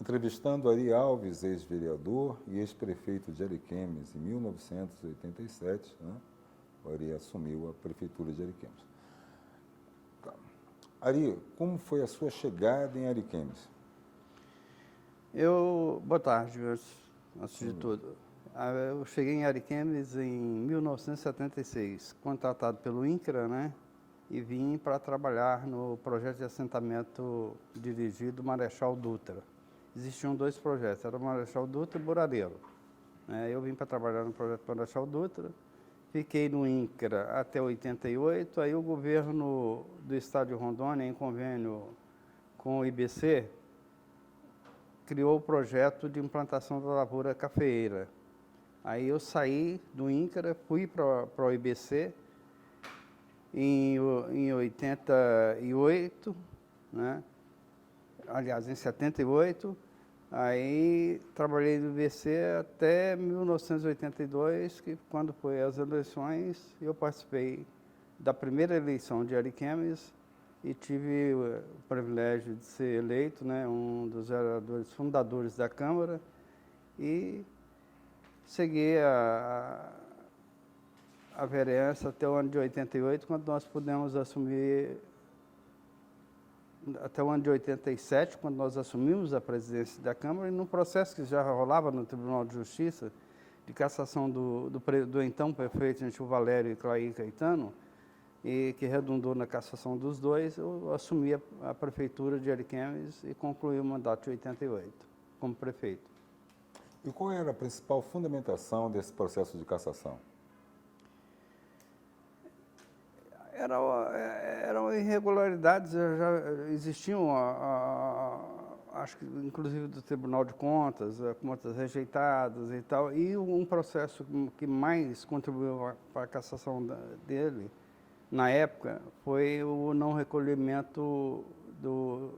Entrevistando Ari Alves, ex-vereador e ex-prefeito de Ariquemes, em 1987, né? O Ari assumiu a prefeitura de Ariquemes. Tá. Ari, como foi a sua chegada em Ariquemes? Boa tarde, antes de tudo. Eu cheguei em Ariquemes em 1976, contratado pelo INCRA, né? E vim para trabalhar no projeto de assentamento dirigido Marechal Dutra. Existiam dois projetos, era o Marechal Dutra e Buradeiro. Eu vim para trabalhar no projeto Marechal Dutra, fiquei no INCRA até 88, aí o governo do estado de Rondônia, em convênio com o IBC, criou o projeto de implantação da lavoura cafeeira. Aí eu saí do INCRA, fui para o IBC em 88, né? Aliás, em 78, aí trabalhei no IBC até 1982, que quando foi as eleições, eu participei da primeira eleição de Ariquemes e tive o privilégio de ser eleito, né, um dos vereadores fundadores da Câmara, e segui a vereança até o ano de 88, quando nós pudemos assumir, até o ano de 87, quando nós assumimos a presidência da Câmara, e num processo que já rolava no Tribunal de Justiça, de cassação do então prefeito Gentil Valério e Clair Caetano, e que redundou na cassação dos dois, eu assumi a prefeitura de Ariquemes e concluí o mandato de 88 como prefeito. E qual era a principal fundamentação desse processo de cassação? Eram irregularidades, já existiam, acho que inclusive do Tribunal de Contas, contas rejeitadas e tal, e um processo que mais contribuiu para a cassação dele, na época, foi o não recolhimento do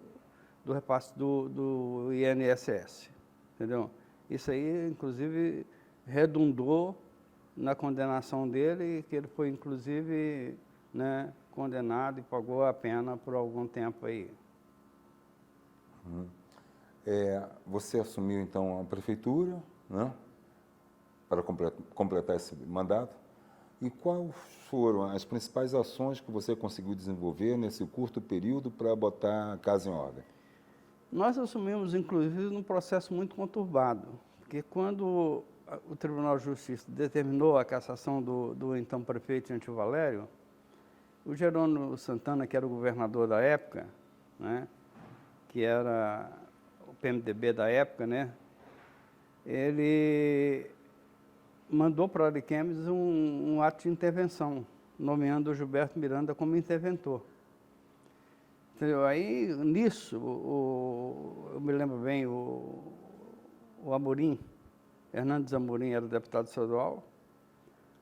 repasse do INSS, entendeu? Isso aí, inclusive, redundou na condenação dele, que ele foi, inclusive, né, condenado e pagou a pena por algum tempo aí. Você assumiu, então, a prefeitura, né, para completar esse mandato. E quais foram as principais ações que você conseguiu desenvolver nesse curto período para botar a casa em ordem? Nós assumimos, inclusive, num processo muito conturbado, porque quando o Tribunal de Justiça determinou a cassação do então prefeito Gentil Valério, o Jerônimo Santana, que era o governador da época, né, que era o PMDB da época, né, ele mandou para Ariquemes um ato de intervenção, nomeando o Gilberto Miranda como interventor. Entendeu? Aí, nisso, eu me lembro bem, o Amorim, Hernandes Amorim, era deputado estadual,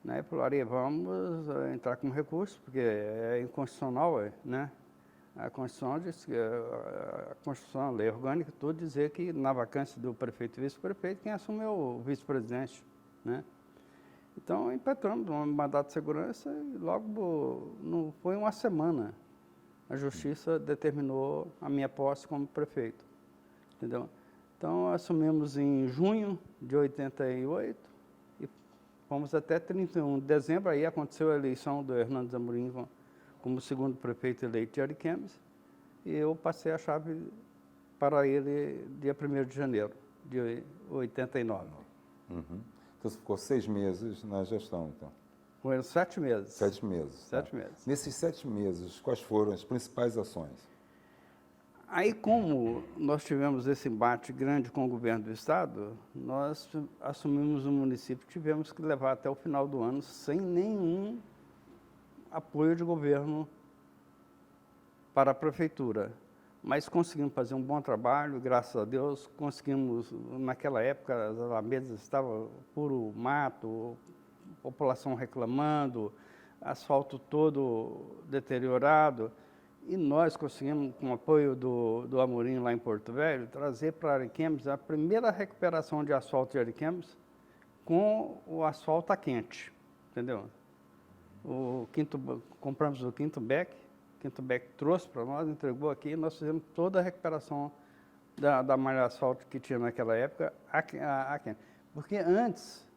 né, e falou, vamos entrar com recurso, porque é inconstitucional, né? A Constituição diz que a Constituição, a lei orgânica, tudo dizer que na vacância do prefeito e vice-prefeito, quem assume é o vice-presidente, né? Então, impetramos um mandato de segurança e logo, não foi uma semana, a Justiça determinou a minha posse como prefeito, entendeu? Então, assumimos em junho de 88 e fomos até 31 de dezembro, aí aconteceu a eleição do Hernandes Amorim como segundo prefeito eleito de Ariquemes, e eu passei a chave para ele dia 1º de janeiro de 89. Uhum. Então, você ficou 6 meses na gestão, então? Foram 7 meses. 7 meses. 7 meses. Nesses 7 meses, quais foram as principais ações? Aí, como nós tivemos esse embate grande com o governo do estado, nós assumimos o município, tivemos que levar até o final do ano sem nenhum apoio de governo para a prefeitura. Mas conseguimos fazer um bom trabalho, graças a Deus, conseguimos, naquela época, as alamedas estavam puro mato, população reclamando, asfalto todo deteriorado, e nós conseguimos, com o apoio do Amorim lá em Porto Velho, trazer para Ariquemes a primeira recuperação de asfalto de Ariquemes com o asfalto a quente, entendeu? Compramos o quinto beck trouxe para nós, entregou aqui, e nós fizemos toda a recuperação da malha asfalto que tinha naquela época, porque antes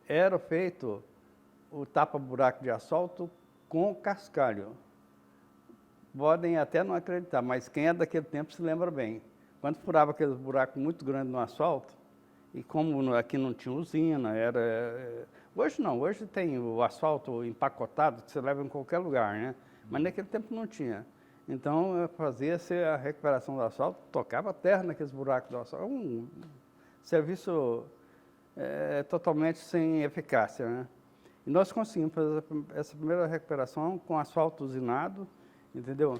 era feito o tapa-buraco de asfalto com cascalho. Podem até não acreditar, mas quem é daquele tempo se lembra bem. Quando furava aquele buraco muito grande no asfalto, e como aqui não tinha usina, hoje não, hoje tem o asfalto empacotado que você leva em qualquer lugar, né? Mas naquele tempo não tinha. Então fazia-se a recuperação do asfalto, tocava terra naqueles buracos do asfalto. Um serviço totalmente sem eficácia, né? E nós conseguimos fazer essa primeira recuperação com asfalto usinado, entendeu?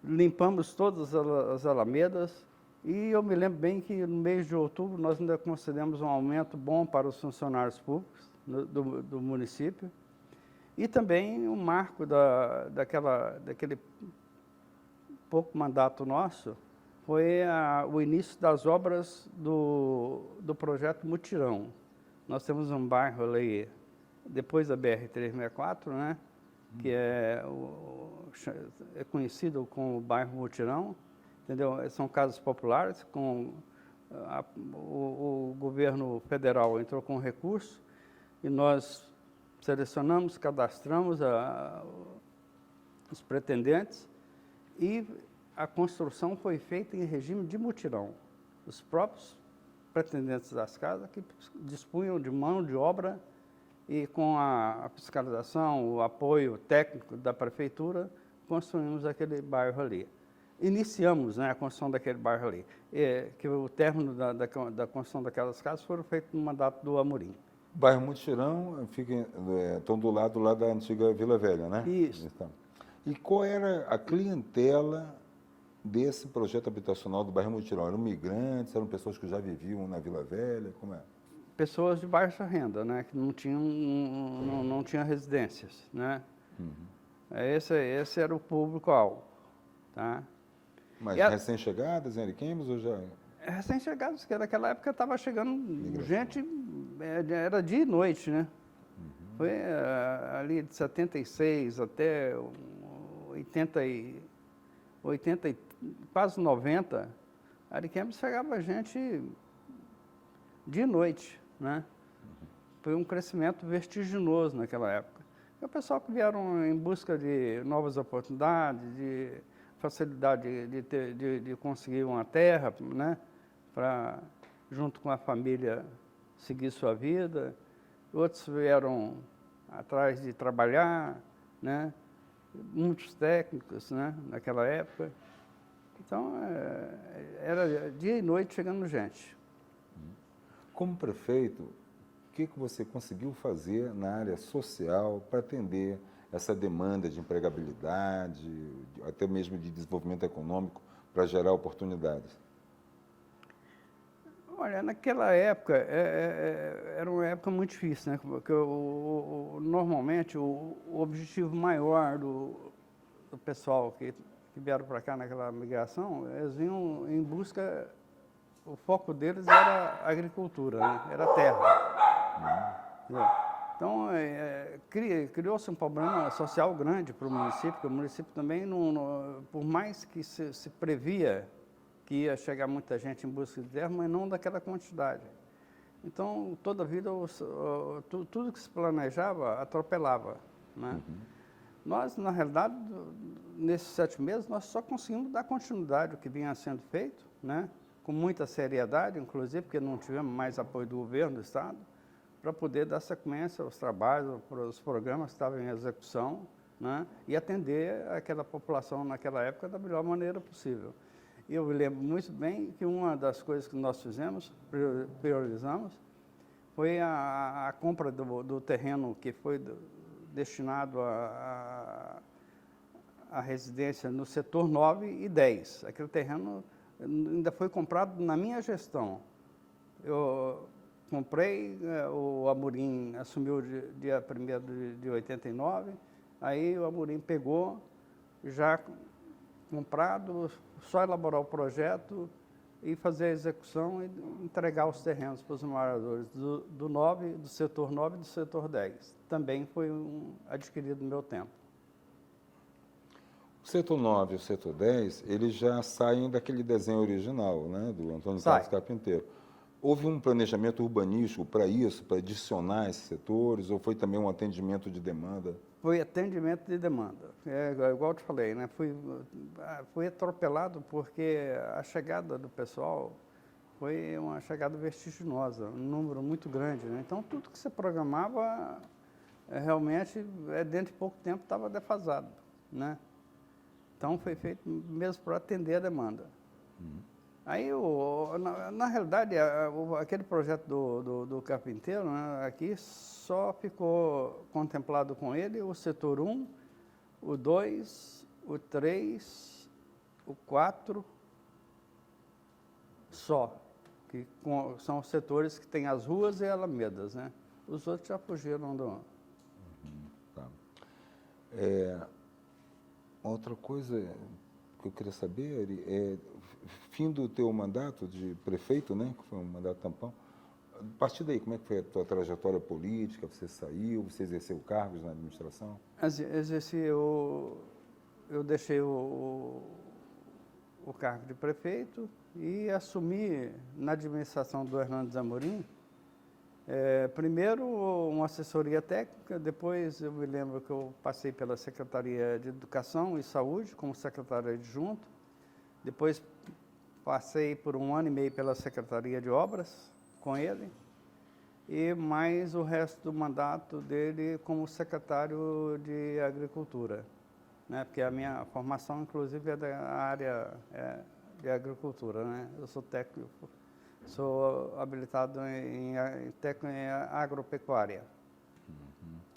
Limpamos todas as alamedas e eu me lembro bem que no mês de outubro nós ainda concedemos um aumento bom para os funcionários públicos do município e também um marco daquele pouco mandato nosso foi o início das obras do projeto Mutirão. Nós temos um bairro ali depois da BR-364, né? Que é conhecido como o bairro Mutirão, entendeu? São casas populares, o governo federal entrou com recurso e nós selecionamos, cadastramos os pretendentes e a construção foi feita em regime de mutirão. Os próprios pretendentes das casas que dispunham de mão de obra e com a fiscalização, o apoio técnico da prefeitura, construímos aquele bairro ali. Iniciamos, né, a construção daquele bairro ali, que o término da construção daquelas casas foi feito no mandato do Amorim. O bairro Mutirão fica tão do lado lá da antiga Vila Velha, né? Isso. Então. E qual era a clientela desse projeto habitacional do bairro Mutirão? Eram migrantes, eram pessoas que já viviam na Vila Velha, como é? Pessoas de baixa renda, né, que não tinham residências, né? Uhum. Esse era o público-alvo, tá? Mas recém-chegadas em Ariquemes ou já? Recém-chegados, porque naquela época estava chegando gente, era dia e noite, né? Uhum. Foi ali de 76 até 80 quase 90, Ariquemes chegava gente dia e noite, né? Foi um crescimento vertiginoso naquela época. E o pessoal que vieram em busca de novas oportunidades, de facilidade de conseguir uma terra, né? Para, junto com a família, seguir sua vida. Outros vieram atrás de trabalhar, né? Muitos técnicos, né? Naquela época. Então, era dia e noite chegando gente. Como prefeito, o que você conseguiu fazer na área social para atender essa demanda de empregabilidade, até mesmo de desenvolvimento econômico, para gerar oportunidades? Olha, naquela época, era uma época muito difícil, né? Porque normalmente o objetivo maior do pessoal que vieram para cá naquela migração, eles vinham em busca, o foco deles era a agricultura, né? Era a terra. Então, criou-se um problema social grande para o município, porque o município também, por mais que se previa que ia chegar muita gente em busca de terra, mas não daquela quantidade. Então, toda a vida, tudo que se planejava, atropelava, né? Uhum. Nós, na realidade, nesses 7 meses, nós só conseguimos dar continuidade ao que vinha sendo feito, né? Com muita seriedade, inclusive, porque não tivemos mais apoio do governo do Estado, para poder dar sequência aos trabalhos, aos programas que estavam em execução, né? E atender aquela população naquela época da melhor maneira possível. Eu me lembro muito bem que uma das coisas que nós fizemos, priorizamos, foi a compra do terreno que foi destinado à residência no setor 9 e 10. Aquele terreno ainda foi comprado na minha gestão. Eu comprei, o Amorim assumiu dia 1º de 89, aí o Amorim pegou, já comprado, só elaborar o projeto e fazer a execução e entregar os terrenos para os moradores do setor 9 e do setor 10. Também foi adquirido no meu tempo. O setor 9 e o setor 10, eles já saem daquele desenho original, né, do Antônio Sai. Carlos Carpinteiro. Houve um planejamento urbanístico para isso, para adicionar esses setores, ou foi também um atendimento de demanda? Foi atendimento de demanda. Igual eu te falei, né? Fui atropelado porque a chegada do pessoal foi uma chegada vertiginosa, um número muito grande, né? Então, tudo que você programava, realmente, dentro de pouco tempo, estava defasado, né? Então, foi feito mesmo para atender a demanda. Aí, na realidade, aquele projeto do Carpinteiro, né, aqui só ficou contemplado com ele o setor 1, o 2, o 3, o 4, só, que são os setores que têm as ruas e alamedas, né? Os outros já fugiram do... Tá. Outra coisa que eu queria saber, Ari, fim do teu mandato de prefeito, né, que foi um mandato tampão, a partir daí, como é que foi a tua trajetória política? Você saiu, você exerceu cargos na administração? Eu deixei o cargo de prefeito e assumi na administração do Hernandes Amorim, primeiro uma assessoria técnica, depois eu me lembro que eu passei pela Secretaria de Educação e Saúde como secretário adjunto, depois passei por 1 ano e meio pela Secretaria de Obras com ele e mais o resto do mandato dele como secretário de Agricultura, né? Porque a minha formação, inclusive, é da área de agricultura, né? Eu sou técnico, sou habilitado em técnico em agropecuária.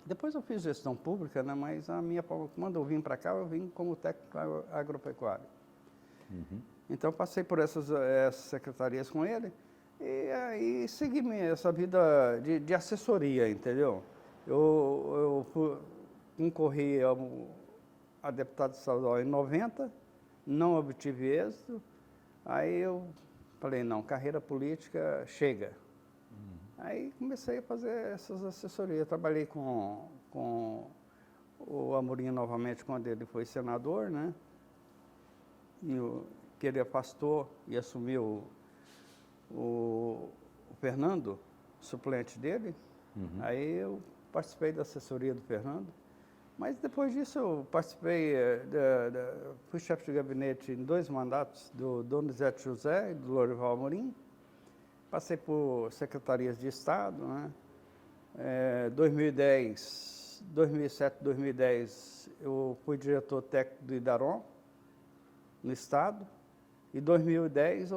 Depois eu fiz gestão pública, né? Mas quando eu vim para cá, eu vim como técnico agropecuário. Então, passei por essas secretarias com ele e aí segui essa vida de assessoria, entendeu? Eu concorri a deputado estadual em 90, não obtive êxito, aí eu falei, não, carreira política chega. Aí comecei a fazer essas assessorias, trabalhei com o Amorim novamente quando ele foi senador, né? Que ele afastou e assumiu o Fernando, suplente dele. Aí eu participei da assessoria do Fernando. Mas depois disso eu participei, fui chefe de gabinete em 2 mandatos do Donizete José e do Lorival Amorim. Passei por secretarias de Estado, né? 2007, 2010, eu fui diretor técnico do Idaron, no Estado. Em 2010,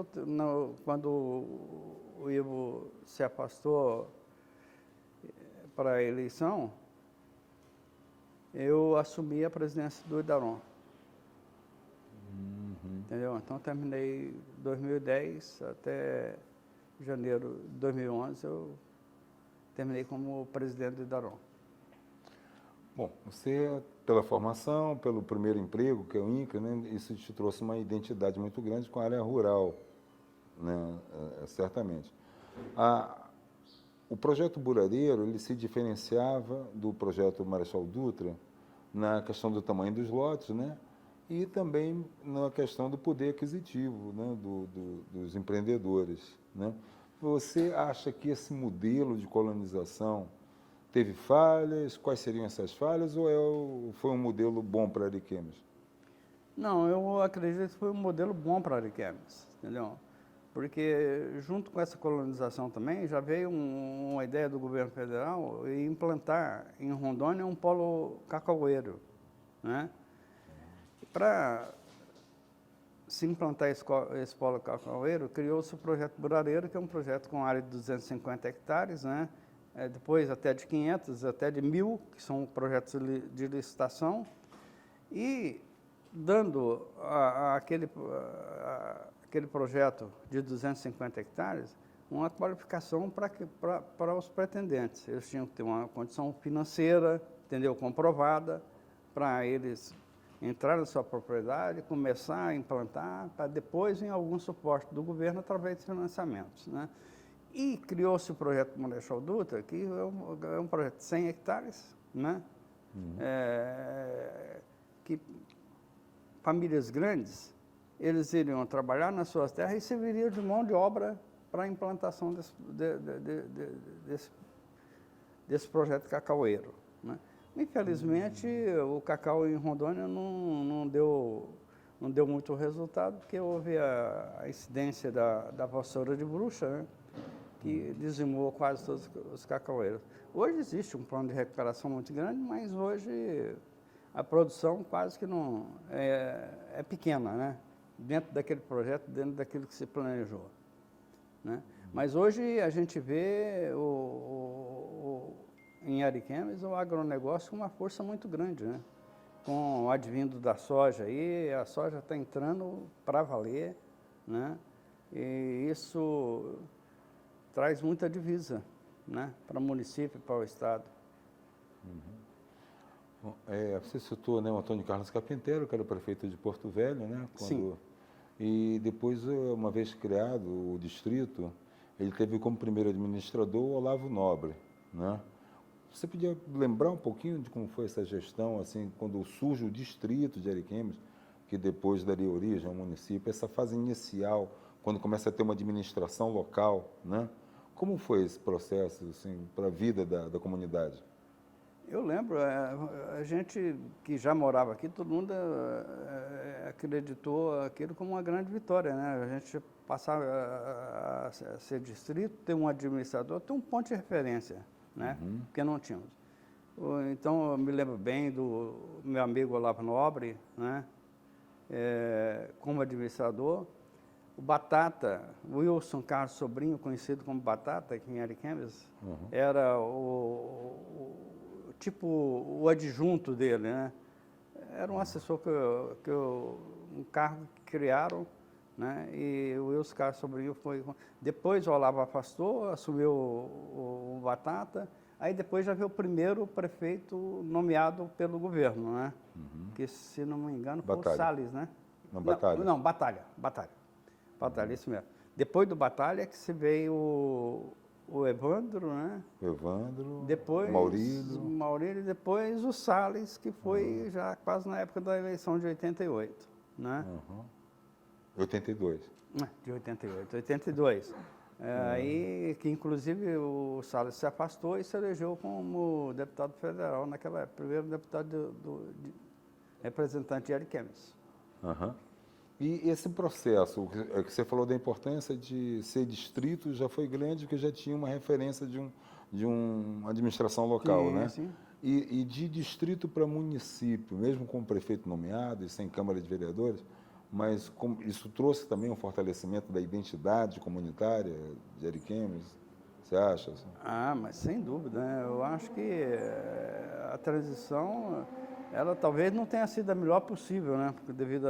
quando o Ivo se afastou para a eleição, eu assumi a presidência do Idaron. Entendeu? Então, terminei 2010 até janeiro de 2011, eu terminei como presidente do Idaron. Bom, você, pela formação, pelo primeiro emprego, que é o INCRA, né, isso te trouxe uma identidade muito grande com a área rural, né, certamente. O projeto Burareiro, ele se diferenciava do projeto Marechal Dutra na questão do tamanho dos lotes, né, e também na questão do poder aquisitivo, né, dos empreendedores, né. Você acha que esse modelo de colonização teve falhas? Quais seriam essas falhas? Ou foi um modelo bom para Ariquemes? Não, eu acredito que foi um modelo bom para Ariquemes, entendeu? Porque junto com essa colonização também já veio uma ideia do governo federal em implantar em Rondônia um polo cacaueiro, né? Para se implantar esse polo cacaueiro, criou-se o projeto Burareiro, que é um projeto com área de 250 hectares, né? Depois até de 500, até de 1.000, que são projetos de licitação, e dando aquele projeto de 250 hectares uma qualificação para os pretendentes. Eles tinham que ter uma condição financeira, entendeu, comprovada, para eles entrar na sua propriedade, começar a implantar, para depois em algum suporte do governo através de financiamentos, né? E criou-se o projeto Marechal Dutra, que é um projeto de 100 hectares, né? Que famílias grandes, eles iriam trabalhar nas suas terras e serviriam de mão de obra para a implantação desse projeto cacaueiro, né? Infelizmente, o cacau em Rondônia não deu muito resultado, porque houve a incidência da vassoura de bruxa, né, que dizimou quase todos os cacaueiros. Hoje existe um plano de recuperação muito grande, mas hoje a produção quase que não é pequena, né? Dentro daquele projeto, dentro daquilo que se planejou, né? Mas hoje a gente vê em Ariquemes o agronegócio com uma força muito grande, né? Com o advindo da soja aí, a soja está entrando para valer, né? E isso traz muita divisa, né? Para o município, para o estado. Bom, você citou, né, o Antônio Carlos Carpinteiro, que era o prefeito de Porto Velho, né? Sim. E depois, uma vez criado o distrito, ele teve como primeiro administrador o Olavo Nobre, né? Você podia lembrar um pouquinho de como foi essa gestão, assim, quando surge o distrito de Ariquemes, que depois daria origem ao município, essa fase inicial, quando começa a ter uma administração local, né? Como foi esse processo, assim, para a vida da comunidade? Eu lembro, a gente que já morava aqui, todo mundo acreditou aquilo como uma grande vitória, né? A gente passava a ser distrito, ter um administrador, ter um ponto de referência, né? Porque não tínhamos. Então, eu me lembro bem do meu amigo Olavo Nobre, né? Como administrador. O Batata, Wilson Carlos Sobrinho, conhecido como Batata, aqui em Ariquemes, era o adjunto dele, né? Era um assessor um cargo que criaram, né? E o Wilson Carlos Sobrinho foi. Depois o Olavo afastou, assumiu o Batata. Aí depois já veio o primeiro prefeito nomeado pelo governo, né? Que, se não me engano, foi o Salles, né? Não, Batalha. Não, Batalha, isso mesmo. Depois do Batalha que se veio o Evandro, né? Evandro, Depois Maurílio, depois o Salles, que foi já quase na época da eleição de 88, né? 82. De 88, 82. Aí, que inclusive o Salles se afastou e se elegeu como deputado federal naquela época, primeiro deputado representante de Ariquemes. E esse processo, que você falou da importância de ser distrito, já foi grande, porque já tinha uma referência de uma administração local, Sim, né? sim. E de distrito para município, mesmo com o prefeito nomeado e sem Câmara de Vereadores, mas isso trouxe também um fortalecimento da identidade comunitária de Ariquemes, você acha? Assim? Mas sem dúvida, né? Eu acho que a transição, ela talvez não tenha sido a melhor possível, né? Porque devido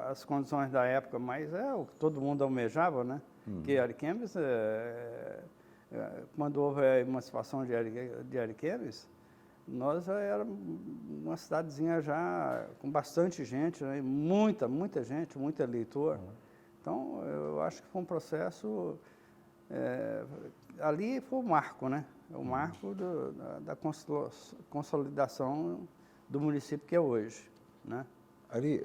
às condições da época, mas é o que todo mundo almejava, né? Que Ariquemes, quando houve a emancipação de Ariquemes, nós já éramos uma cidadezinha já com bastante gente, né? Muita gente, muito eleitor. Então, eu acho que foi um processo... ali foi o marco, né? O marco da consolidação do município que é hoje, né? Ali,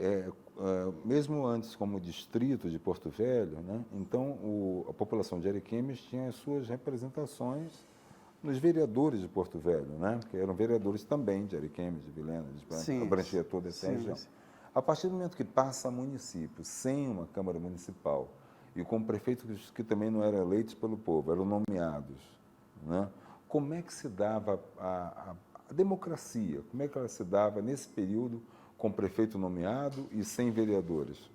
mesmo antes como distrito de Porto Velho, né? Então a população de Ariquemes tinha as suas representações nos vereadores de Porto Velho, né? Que eram vereadores também de Ariquemes, de Vilhena, abrangia toda essa região. Sim. A partir do momento que passa a município, sem uma Câmara Municipal, e com prefeitos que também não eram eleitos pelo povo, eram nomeados, né? Como é que se dava a democracia? Como é que ela se dava nesse período com prefeito nomeado e sem vereadores?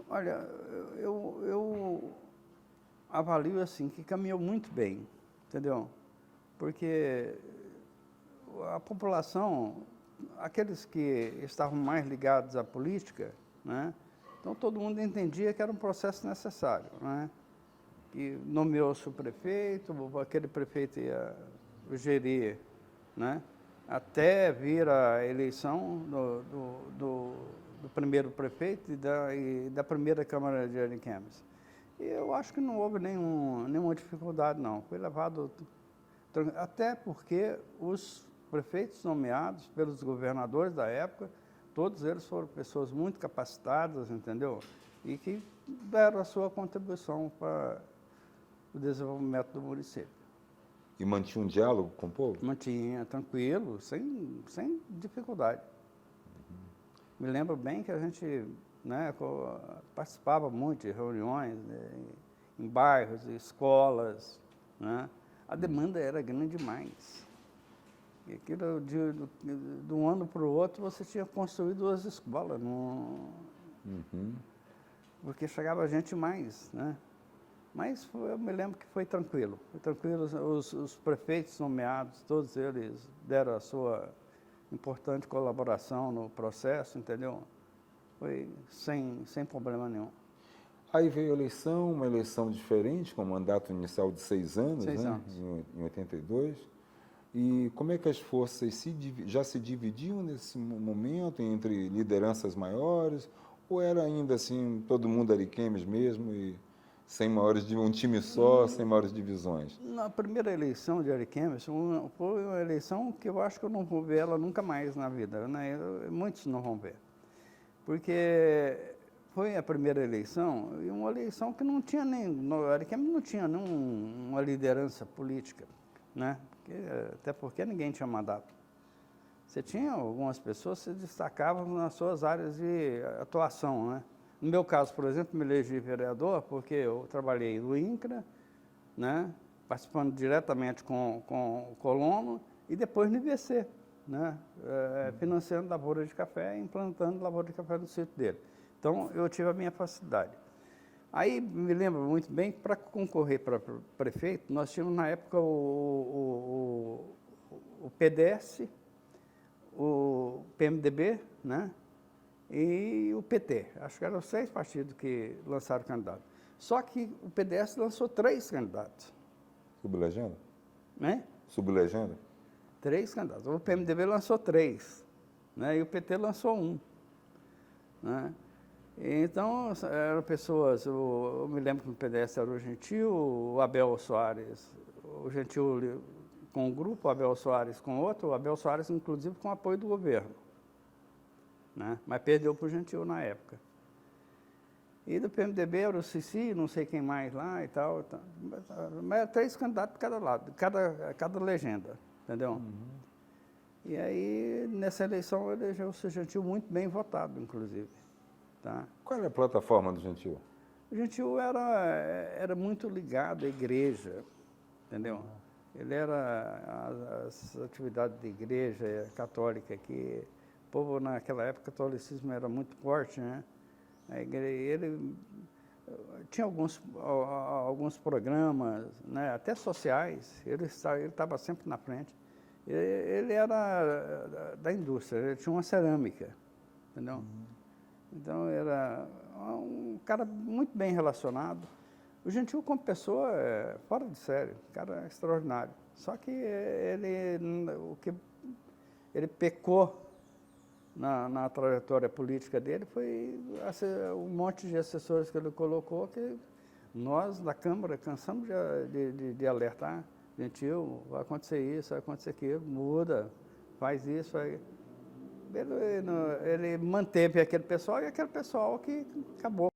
Olha, eu avalio assim que caminhou muito bem, entendeu? Porque a população, aqueles que estavam mais ligados à política, né? Então todo mundo entendia que era um processo necessário, né? Que nomeou-se o prefeito, aquele prefeito ia gerir, né? Até vir a eleição do primeiro prefeito e da primeira Câmara de Ariquemes. E eu acho que não houve nenhuma dificuldade, não. Foi levado... Até porque os prefeitos nomeados pelos governadores da época Todos eles foram pessoas muito capacitadas, entendeu? E que deram a sua contribuição para o desenvolvimento do município. E mantinha um diálogo com o povo? Mantinha tranquilo, sem dificuldade. Me lembro bem que a gente, né, participava muito de reuniões, né, em bairros, escolas, né? A demanda era grande demais. E aquilo, de um ano para o outro, você tinha construído 2 escolas, porque chegava gente mais, né? Mas eu me lembro que foi tranquilo. Foi tranquilo, os prefeitos nomeados, todos eles deram a sua importante colaboração no processo, entendeu? Foi sem problema nenhum. Aí veio a eleição, uma eleição diferente, com um mandato inicial de 6 anos, 6 né? anos. Em 82. E como é que as forças já se dividiam nesse momento entre lideranças maiores? Ou era ainda assim, todo mundo ariquemes mesmo, e sem maiores, um time só, sem maiores divisões? Na primeira eleição de Ariquemes, foi uma eleição que eu acho que eu não vou ver ela nunca mais na vida, né? Muitos não vão ver. Porque foi a primeira eleição, e uma eleição que não tinha Ariquemes não tinha nenhuma liderança política, né? Até porque ninguém tinha mandato. Você tinha algumas pessoas que se destacavam nas suas áreas de atuação, né? No meu caso, por exemplo, me elegi vereador porque eu trabalhei no INCRA, né, participando diretamente com o colono, e depois no IBC, né, financiando lavoura de café e implantando lavoura de café no sítio dele. Então, eu tive a minha facilidade. Aí, me lembro muito bem que para concorrer para prefeito, nós tínhamos na época o PDS, o PMDB, né, e o PT. Acho que eram 6 partidos que lançaram candidato. Só que o PDS lançou 3 candidatos. Sublegenda? Né? Sublegenda? 3 candidatos. O PMDB lançou 3, né? E o PT lançou 1. Né? Então, eram pessoas, eu me lembro que no PDS era o Gentil, o Abel Soares, o Gentil com um grupo, o Abel Soares com outro, o Abel Soares, inclusive, com apoio do governo. Né? Mas perdeu para o Gentil na época. E do PMDB era o Cici, não sei quem mais lá e tal. Mas era 3 candidatos de cada lado, cada legenda, entendeu? E aí, nessa eleição, elegeu-se o Gentil muito bem votado, inclusive. Tá? Qual era a plataforma do Gentil? O Gentil era muito ligado à igreja, entendeu? Ele era as atividades da igreja católica aqui. O povo, naquela época, o catolicismo era muito forte, né? Ele tinha alguns programas, né, até sociais, ele estava sempre na frente. Ele era da indústria, ele tinha uma cerâmica, entendeu? Então, era um cara muito bem relacionado. O Gentil, como pessoa, é fora de série, um cara extraordinário. Só que ele pecou na trajetória política dele foi um monte de assessores que ele colocou que nós, da Câmara, cansamos de alertar. Gentil, vai acontecer isso, vai acontecer aquilo, muda, faz isso. Ele manteve aquele pessoal e aquele pessoal que acabou.